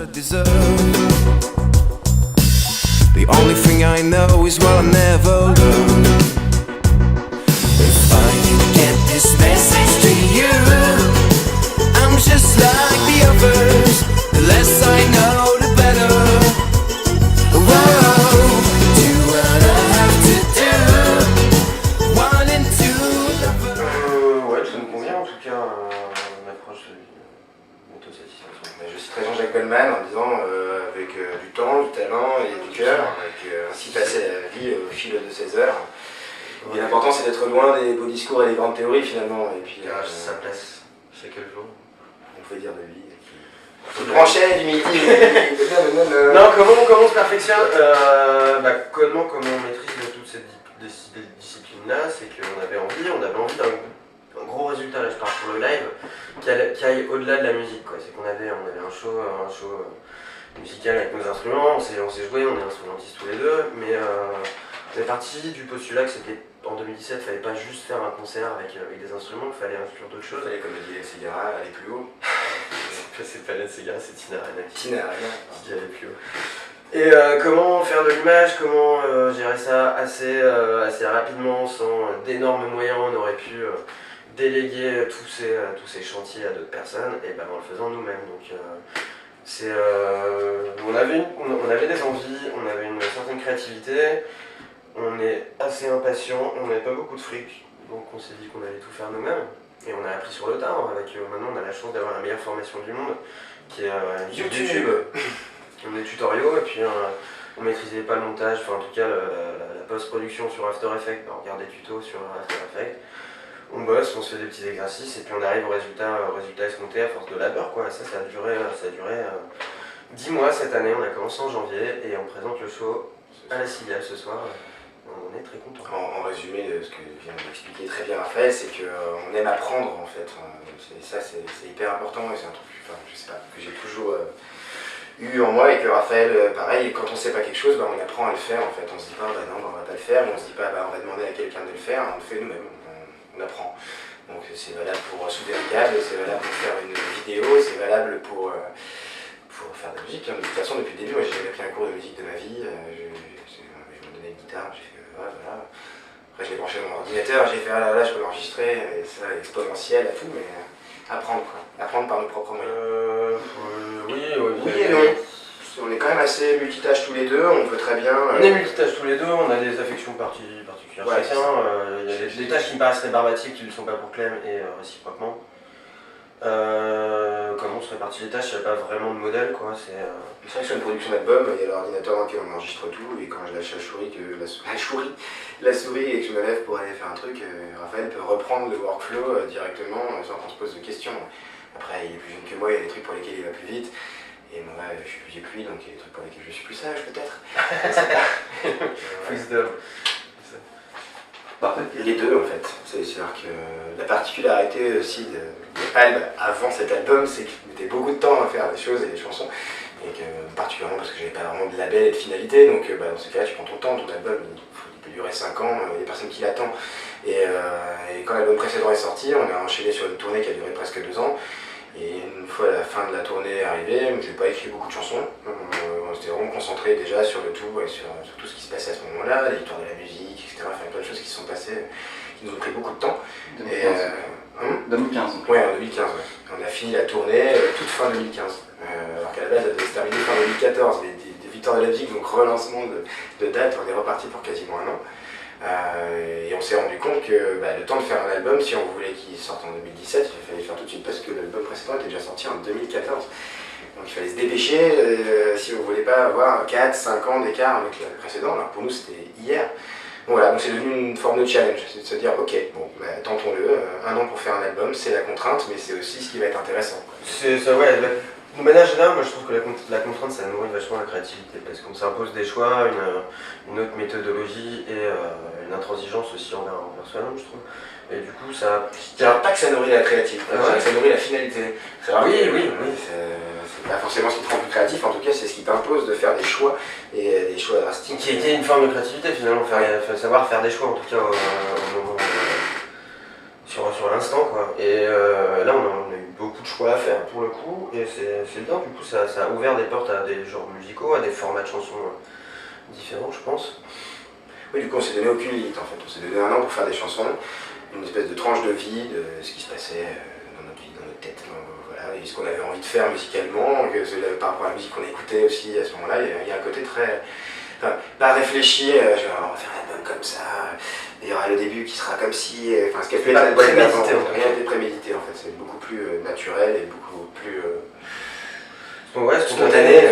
I deserve. The only thing I know is what I never learned. If I can get this message to you, I'm just like the others. The less I know, the better. Whoa, do what I have to do. One and two. Ouais, ça me convient en tout cas, l'approche de l'autosatisfaction. Je citerai Jean-Jacques Goldman en disant avec du temps, du talent et du cœur, ainsi passer la vie au fil de ses heures. Et l'important c'est d'être loin des beaux discours et des grandes théories finalement. Et puis Sa place, chaque jour. on peut dire de lui. Qui branchait du midi. Non, comment on se perfectionne comment on maîtrise toutes ces disciplines-là, c'est qu'on avait envie d'un gros résultat, là je parle pour le live, qui aille au-delà de la musique, quoi. C'est qu'on avait un show musical avec nos instruments, on s'est joué, on est instrumentistes tous les deux, mais on est parti du postulat que c'était en 2017, il fallait pas juste faire un concert avec des instruments, il fallait inclure d'autres choses. Comme le dit Ségara, aller plus haut. C'est pas Ségara, c'est Tina Arena qui Tina Arena dit aller plus haut. Et comment faire de l'image, comment gérer ça assez rapidement, sans d'énormes moyens, on aurait pu déléguer tous ces chantiers à d'autres personnes, et en le faisant nous-mêmes. Donc on avait des envies, on avait une certaine créativité, on est assez impatient, on n'avait pas beaucoup de fric, donc on s'est dit qu'on allait tout faire nous-mêmes. Et on a appris sur le tard, maintenant on a la chance d'avoir la meilleure formation du monde, qui est YouTube. On est tutoriaux, et puis on maîtrisait pas le montage, enfin en tout cas la post-production sur After Effects, on regarde des tutos sur After Effects. On bosse, on se fait des petits exercices, et puis on arrive au résultat escompté à force de labeur, quoi. Ça a duré 10 mois cette année, on a commencé en janvier, et on présente le show à la Cigale ce soir. On est très content. En résumé, ce que vient d'expliquer très bien Raphaël, c'est qu'on aime apprendre en fait. Ça c'est hyper important et c'est un truc, je sais pas, que j'ai toujours eu en moi et que Raphaël, pareil, quand on sait pas quelque chose, on apprend à le faire en fait. On se dit pas non, on va pas le faire, on se dit pas on va demander à quelqu'un de le faire, on le fait nous-mêmes, on apprend. Donc c'est valable pour souder un câble, c'est valable pour faire une vidéo, c'est valable pour faire de la musique. De toute façon, depuis le début, moi j'ai jamais pris un cours de musique de ma vie. Je me donnais une guitare, j'ai fait voilà. Après, je l'ai branché dans mon ordinateur, j'ai fait là, je peux l'enregistrer, et ça exponentiel à tout, mais apprendre quoi. Apprendre par nos propres moyens. Oui et non. On est quand même assez multitâches tous les deux, on peut très bien. On est multitâches tous les deux, on a des affections particulières chacun. Il y a des tâches qui me paraissent rébarbatives qui ne le sont pas pour Clem et réciproquement. Comment on se répartit les tâches, il n'y a pas vraiment de modèle quoi. C'est vrai que sur une production d'album, il y a l'ordinateur dans lequel on enregistre tout, et quand je lâche la souris et que je me lève pour aller faire un truc, Raphaël peut reprendre le workflow directement sans qu'on se pose de questions. Après il est plus jeune que moi, il y a des trucs pour lesquels il va plus vite, et moi je suis plus vieux que lui, donc il y a des trucs pour lesquels je suis plus sage peut-être. Parfait. Les deux en fait, c'est-à-dire que la particularité aussi de Alb avant cet album, c'est qu'il mettait beaucoup de temps à faire des choses et des chansons, et que particulièrement parce que j'avais pas vraiment de label et de finalité, donc dans ce cas-là tu prends ton temps, ton album il peut durer 5 ans, il y a personne qui l'attend, et quand l'album précédent est sorti, on a enchaîné sur une tournée qui a duré presque 2 ans, et une fois la fin de la tournée arrivée, j'ai pas écrit beaucoup de chansons, on s'était vraiment concentré déjà sur le tout et sur tout ce qui se passait à ce moment-là, l'histoire de la musique, etc. Enfin, plein de choses qui se sont passées, qui nous ont pris beaucoup de temps. 2015. Ouais, en 2015, ouais. On a fini la tournée toute fin 2015. Alors qu'à la base, elle devait se terminer fin 2014. Des victoires de la musique, donc relancement de date, on est reparti pour quasiment 1 an. Et on s'est rendu compte que le temps de faire un album, si on voulait qu'il sorte en 2017, il fallait faire tout de suite parce que l'album précédent était déjà sorti en 2014. Donc il fallait se dépêcher si on ne voulait pas avoir 4-5 ans d'écart avec le précédent. Alors pour nous, c'était hier. Bon, voilà, donc c'est devenu une forme de challenge, c'est de se dire ok, bon, tentons-le, 1 an pour faire un album, c'est la contrainte, mais c'est aussi ce qui va être intéressant. C'est ça, ouais. De manière générale, moi je trouve que la contrainte ça nourrit vachement la créativité parce qu'on s'impose des choix, une autre méthodologie et une intransigeance aussi envers soi-même, je trouve. Et du coup, ça. Je dirais pas que ça nourrit la créativité, ça nourrit la finalité. Oui. C'est pas forcément ce qui te rend plus créatif, en tout cas c'est ce qui t'impose de faire des choix et des choix drastiques. Qui était une forme de créativité finalement, savoir faire des choix en tout cas au moment. Sur l'instant quoi. Et là on a eu beaucoup beaucoup de choix à faire pour le coup, et c'est bien, du coup ça a ouvert des portes à des genres musicaux, à des formats de chansons différents je pense. Oui, du coup, on s'est donné aucune limite en fait. On s'est donné un an pour faire des chansons, une espèce de tranche de vie de ce qui se passait dans notre vie, dans notre tête, voilà, et ce qu'on avait envie de faire musicalement, par rapport à la musique qu'on écoutait aussi à ce moment-là. Il y a un côté très. Enfin, pas réfléchi, genre on va faire un album comme ça, il y aura le début qui sera comme si. Enfin, ce qu'elle fait Pas prémédité, en fait. Rien n'était prémédité en fait, c'est beaucoup plus naturel et beaucoup plus. Donc ouais, Spontané,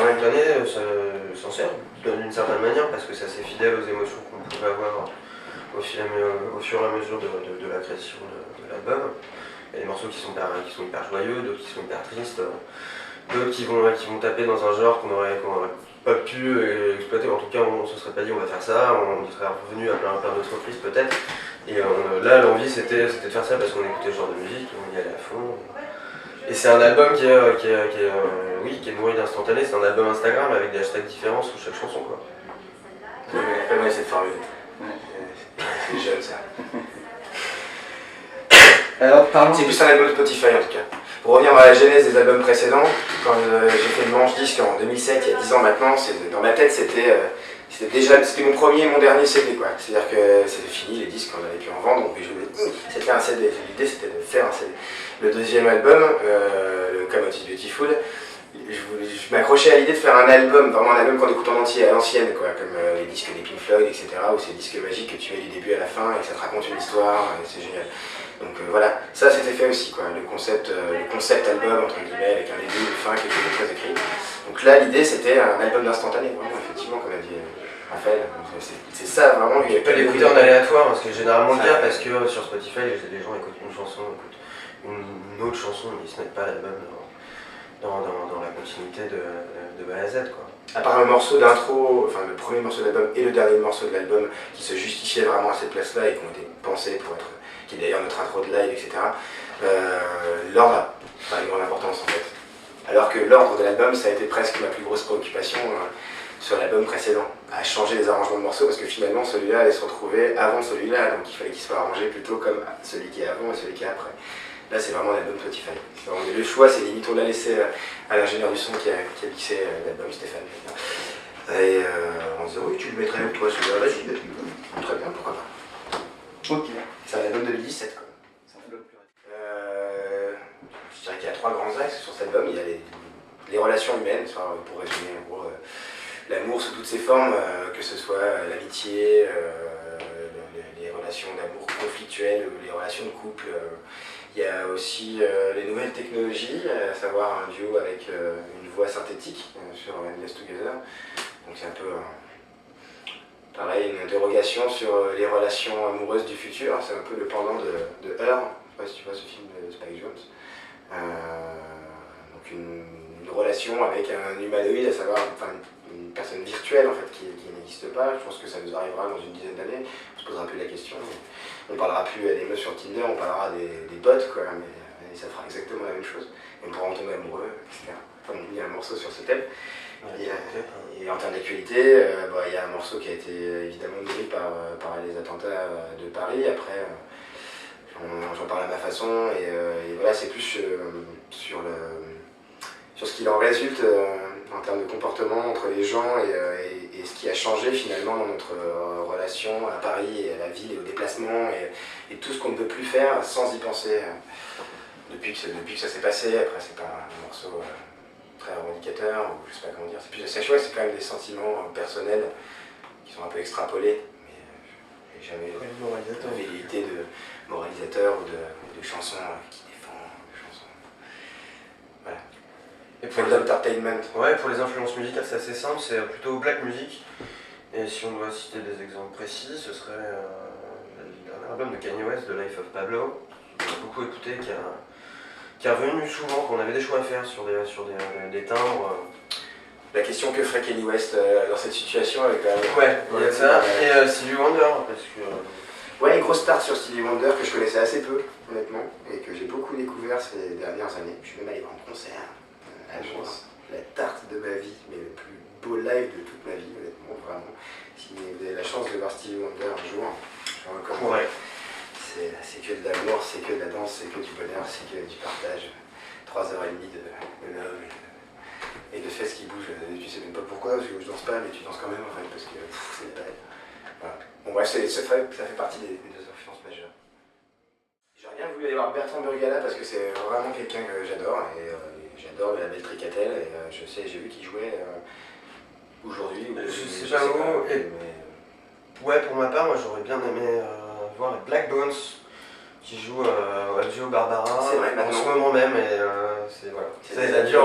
sincère d'une certaine manière, parce que c'est assez fidèle aux émotions qu'on pouvait avoir au fur et à mesure de la création de l'album. Il y a des morceaux qui sont hyper joyeux, d'autres qui sont hyper tristes, d'autres qui vont taper dans un genre qu'on aurait pas pu exploiter, en tout cas on se serait pas dit on va faire ça, on y serait revenu à plein d'autres reprises peut-être. Et là l'envie c'était de faire ça parce qu'on écoutait ce genre de musique, on y allait à fond. Et c'est un album qui est nourri d'instantané, c'est un album Instagram avec des hashtags différents sur chaque chanson quoi. J'aime bien cette formule. C'est jeune ça. Alors, parlons. C'est plus un album Spotify en tout cas. Pour revenir à la genèse des albums précédents, quand j'ai fait le Manche Disque en 2007, il y a 10 ans maintenant, dans ma tête c'était mon premier et mon dernier CD quoi. C'est-à-dire que c'était fini les disques, on avait pu en vendre, donc c'était un CD. L'idée c'était de faire un CD. Le deuxième album, le Come Out Is Beautiful, je m'accrochais à l'idée de faire un album, vraiment un album qu'on écoute en entier, à l'ancienne quoi, comme les disques des Pink Floyd, etc. Ou ces disques magiques que tu mets du début à la fin et que ça te raconte une histoire, et c'est génial. Donc voilà, ça c'était fait aussi quoi, le concept album entre guillemets avec un début, une fin, quelque chose de très écrit. Donc là l'idée c'était un album d'instantané, vraiment effectivement comme a dit Raphaël, c'est ça vraiment. Tu peux l'écouter en aléatoire, ce qui est généralement le cas parce que sur Spotify les gens écoutent une chanson, écoutent une autre chanson, mais ils se mettent pas l'album dans la continuité de A à Z quoi. À part le morceau d'intro, enfin le premier morceau de l'album et le dernier morceau de l'album qui se justifiaient vraiment à cette place-là et qui ont été pensés pour être, qui est d'ailleurs notre intro de live, etc. L'ordre n'a pas une grande importance en fait. Alors que l'ordre de l'album, ça a été presque ma plus grosse préoccupation sur l'album précédent, à changer les arrangements de morceaux parce que finalement celui-là allait se retrouver avant celui-là, donc il fallait qu'il soit arrangé plutôt comme celui qui est avant et celui qui est après. Là c'est vraiment l'album Spotify. Le choix c'est limite on l'a laissé à l'ingénieur du son qui a mixé l'album, Stéphane. Et on se dit oui tu le mettrais où toi celui-là, vas-y, très bien, pourquoi pas. Ok. C'est un album 2017 quoi. Je dirais qu'il y a 3 grands axes sur cet album. Il y a les relations humaines, pour résumer en gros l'amour sous toutes ses formes, que ce soit l'amitié, les relations d'amour conflictuelles, les relations de couple. Il y a aussi les nouvelles technologies, à savoir un duo avec une voix synthétique sur Endless Together. Donc c'est un peu pareil, une interrogation sur les relations amoureuses du futur. C'est un peu le pendant de Her, je sais pas si tu vois ce film de Spike Jonze. Donc une relation avec un humanoïde, à savoir une personne virtuelle en fait qui n'existe pas. Je pense que ça nous arrivera dans une dizaine d'années. On se posera plus la question. On parlera plus à des meufs sur Tinder, on parlera des potes quoi, mais ça fera exactement la même chose. Et on pourra en tomber amoureux, etc. Enfin, il y a un morceau sur ce thème. Et en termes d'actualité, il y a un morceau qui a été évidemment nourri par les attentats de Paris. Après, j'en parle à ma façon et voilà, c'est plus sur ce qu'il en résulte en termes de comportement entre les gens et ce qui a changé finalement dans notre relation à Paris et à la ville et au déplacement et tout ce qu'on ne peut plus faire sans y penser depuis que ça s'est passé. Après c'est pas un morceau très revendicateur ou je sais pas comment dire, c'est plus c'est chouette, c'est quand même des sentiments personnels qui sont un peu extrapolés mais jamais de velléité de moralisateur ou de chansons qui défendent chansons. Voilà. Et pour l'entertainment. Ouais, pour les influences musicales, c'est assez simple, c'est plutôt black music. Et si on doit citer des exemples précis, ce serait le dernier album de Kanye West, The Life of Pablo, que j'ai beaucoup écouté, qui est revenu souvent, qu'on avait des choix à faire sur des timbres. La question que ferait Kanye West dans cette situation avec Ouais, il y a ça. Et Stevie Wonder, parce que. Ouais, une grosse start sur Stevie Wonder que je connaissais assez peu, honnêtement, et que j'ai beaucoup découvert ces dernières années. Je suis même allé voir un concert à Londres, la tarte de ma vie, mais le plus beau live de toute ma vie, honnêtement, vraiment. Si vous avez la chance de voir Stevie Wonder un jour, je vous recommande. Ouais. C'est que de l'amour, c'est que de la danse, c'est que du bonheur, c'est que du partage. 3h30 de love et de fesses qui bougent. Tu sais même pas pourquoi, parce que je danse pas, mais tu danses quand même en fait, parce que c'est des balades. Voilà. Bon bref, ça fait partie des deux influences majeures. J'aurais bien voulu aller voir Bertrand Burgala parce que c'est vraiment quelqu'un que j'adore, et j'adore le label Tricatel, et je sais, j'ai vu qu'il jouait aujourd'hui. Je sais pas où, ouais, pour ma part, moi j'aurais bien aimé voir les Black Bones qui jouent au Duo Barbara C'est vrai, en ce maintenant. moment même, et c'est voilà. C'est Ça dur,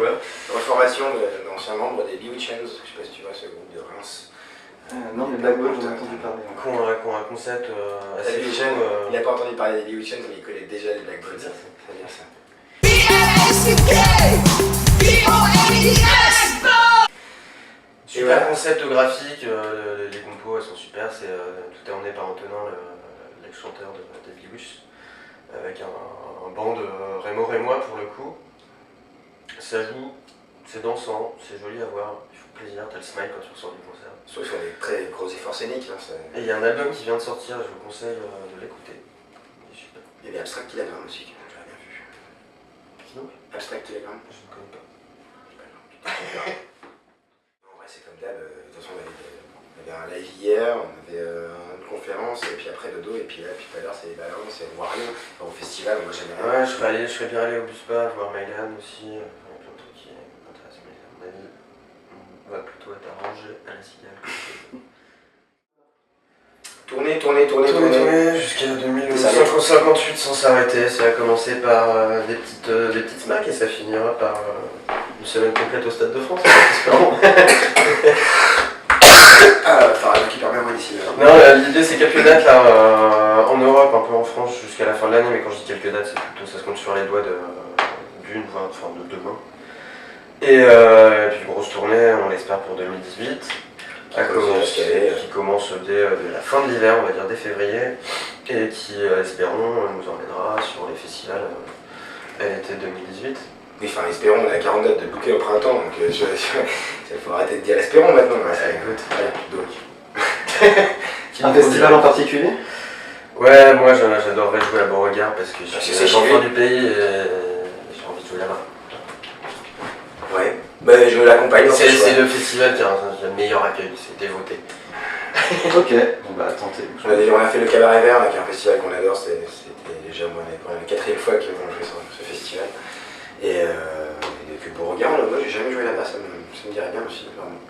ouais. Reformation d'anciens membres des Bewitchens, je sais pas si tu vois ce groupe de Reims. Non, mais Black Bones, j'en ai entendu parler. Qui ont un concept assez Salut, chaud. il n'a pas entendu parler des Bewitchens, mais il connaît déjà les Black Bones. Ça veut dire ça. Super concept graphique, les compos elles sont super, tout est emmené par Antonin, l'ex-chanteur des Bewitched, avec un band de Rémo pour le coup. Ça joue, c'est dansant, c'est joli à voir, il faut plaisir, t'as le smile quand tu ressors du concert. Sauf sur des très gros efforts scéniques. Hein, Et il y a un album qui vient de sortir, je vous conseille de l'écouter. Il est super. il y avait Abstract Kilogramme aussi, que j'avais bien vu. Qui donc? Abstract Kilogramme. Je ne connais pas. En vrai, c'est comme d'hab. De toute façon, on avait un live hier, on avait une conférence, et puis après dodo, et puis là, puis tout à l'heure, c'est les balances, c'est voir rien. Au festival, moi j'aime bien. Ouais, je serais bien allé au Buspa, voir Mylan aussi, il y a plein de trucs qui m'intéressent, mais à mon avis, on va plutôt être arrangé à la cigale. Tourner. Jusqu'à 2058 sans s'arrêter. Ça a commencé par des petites smacks et ça finira par une semaine complète au Stade de France, espérons. Enfin, un qui permet moins d'ici. Non, l'idée c'est quelques dates là, en Europe, un peu en France jusqu'à la fin de l'année, mais quand je dis quelques dates, c'est plutôt ça se compte sur les doigts d'une, voire de deux mains. Et puis grosse tournée, on l'espère pour 2018. Qui commence dès la fin de l'hiver, on va dire dès février, et qui, espérons, nous emmènera sur les festivals à l'été 2018. Oui, enfin, espérons, on a 40 dates de bouquet au printemps, donc il faut arrêter de dire espérons maintenant. Ouais, ça écoute. Donc. Un festival en particulier? Ouais, moi j'adorerais jouer à Beauregard parce que je Parce que suis c'est l'enfant chez du pays et j'ai envie de jouer là-bas. Ouais, bah, je l'accompagne. C'est le festival qui a le meilleur accueil, c'était voté. Ok, bon bah tentez. On a fait le Cabaret Vert, qui est un festival qu'on adore, c'était déjà moi, la 4e fois qu'ils vont jouer sur ce festival. Et que Beauregard, moi j'ai jamais joué là-bas, ça me dirait bien aussi, vraiment.